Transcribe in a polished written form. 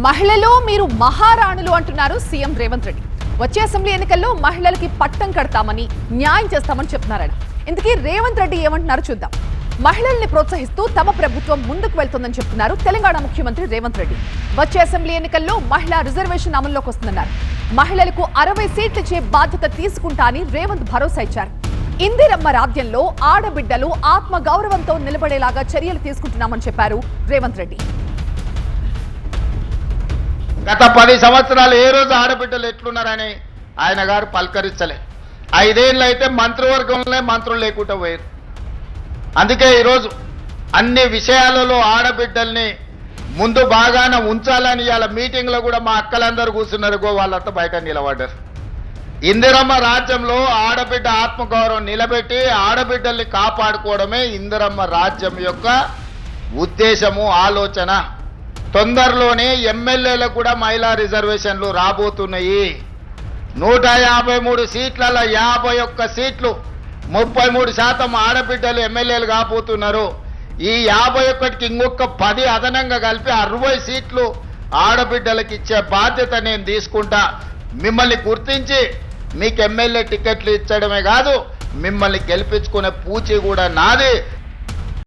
మహిళలు మీరు మహారాణులు అంటున్నారు సీఎం రేవంత్ రెడ్డి. వచ్చే అసెంబ్లీ ఎన్నికల్లో మహిళలకి పట్టం కడతామని న్యాయం చేస్తామని చెప్తున్నారట. ఇందుకీ రేవంత్ రెడ్డి ఏమంటున్నారో చూద్దాం. మహిళల్ని ప్రోత్సహిస్తూ తమ ప్రభుత్వం ముందుకు వెళ్తుందని చెప్తున్నారు తెలంగాణ ముఖ్యమంత్రి రేవంత్ రెడ్డి. వచ్చే అసెంబ్లీ ఎన్నికల్లో మహిళా రిజర్వేషన్ అమల్లోకి వస్తుందన్నారు. మహిళలకు 60 సీట్లు ఇచ్చే బాధ్యత తీసుకుంటా అని రేవంత్ భరోసా ఇచ్చారు. ఇందిరమ్మ రాజ్యంలో ఆడబిడ్డలు ఆత్మ గౌరవంతో నిలబడేలాగా చర్యలు తీసుకుంటున్నామని చెప్పారు రేవంత్ రెడ్డి. గత 10 సంవత్సరాలు ఏ రోజు ఆడబిడ్డలు ఎట్లున్నారని ఆయన గారు పలకరించలే. 5 ఏళ్ళు అయితే మంత్రివర్గంలో మంత్రులు లేకుండా పోయారు. అందుకే ఈరోజు అన్ని విషయాలలో ఆడబిడ్డల్ని ముందు బాగానే ఉంచాలని ఇవాళ మీటింగ్లో కూడా మా అక్కలందరూ కూర్చున్నారు. వాళ్ళంతా బయట నిలబడ్డారు. ఇందిరమ్మ రాజ్యంలో ఆడబిడ్డ ఆత్మగౌరవం నిలబెట్టి ఆడబిడ్డల్ని కాపాడుకోవడమే ఇందిరమ్మ రాజ్యం యొక్క ఉద్దేశము, ఆలోచన. తొందరలోనే ఎమ్మెల్యేలకు కూడా మహిళా రిజర్వేషన్లు రాబోతున్నాయి. 153 సీట్లలో 51 సీట్లు 33% ఆడబిడ్డలు ఎమ్మెల్యేలు కాబోతున్నారు. ఈ 51కి ఇంకొక 10 అదనంగా కలిపి 60 సీట్లు ఆడబిడ్డలకు ఇచ్చే బాధ్యత నేను తీసుకుంటా. మిమ్మల్ని గుర్తించి మీకు ఎమ్మెల్యే టికెట్లు ఇచ్చడమే కాదు, మిమ్మల్ని గెలిపించుకునే పూచి కూడా నాది.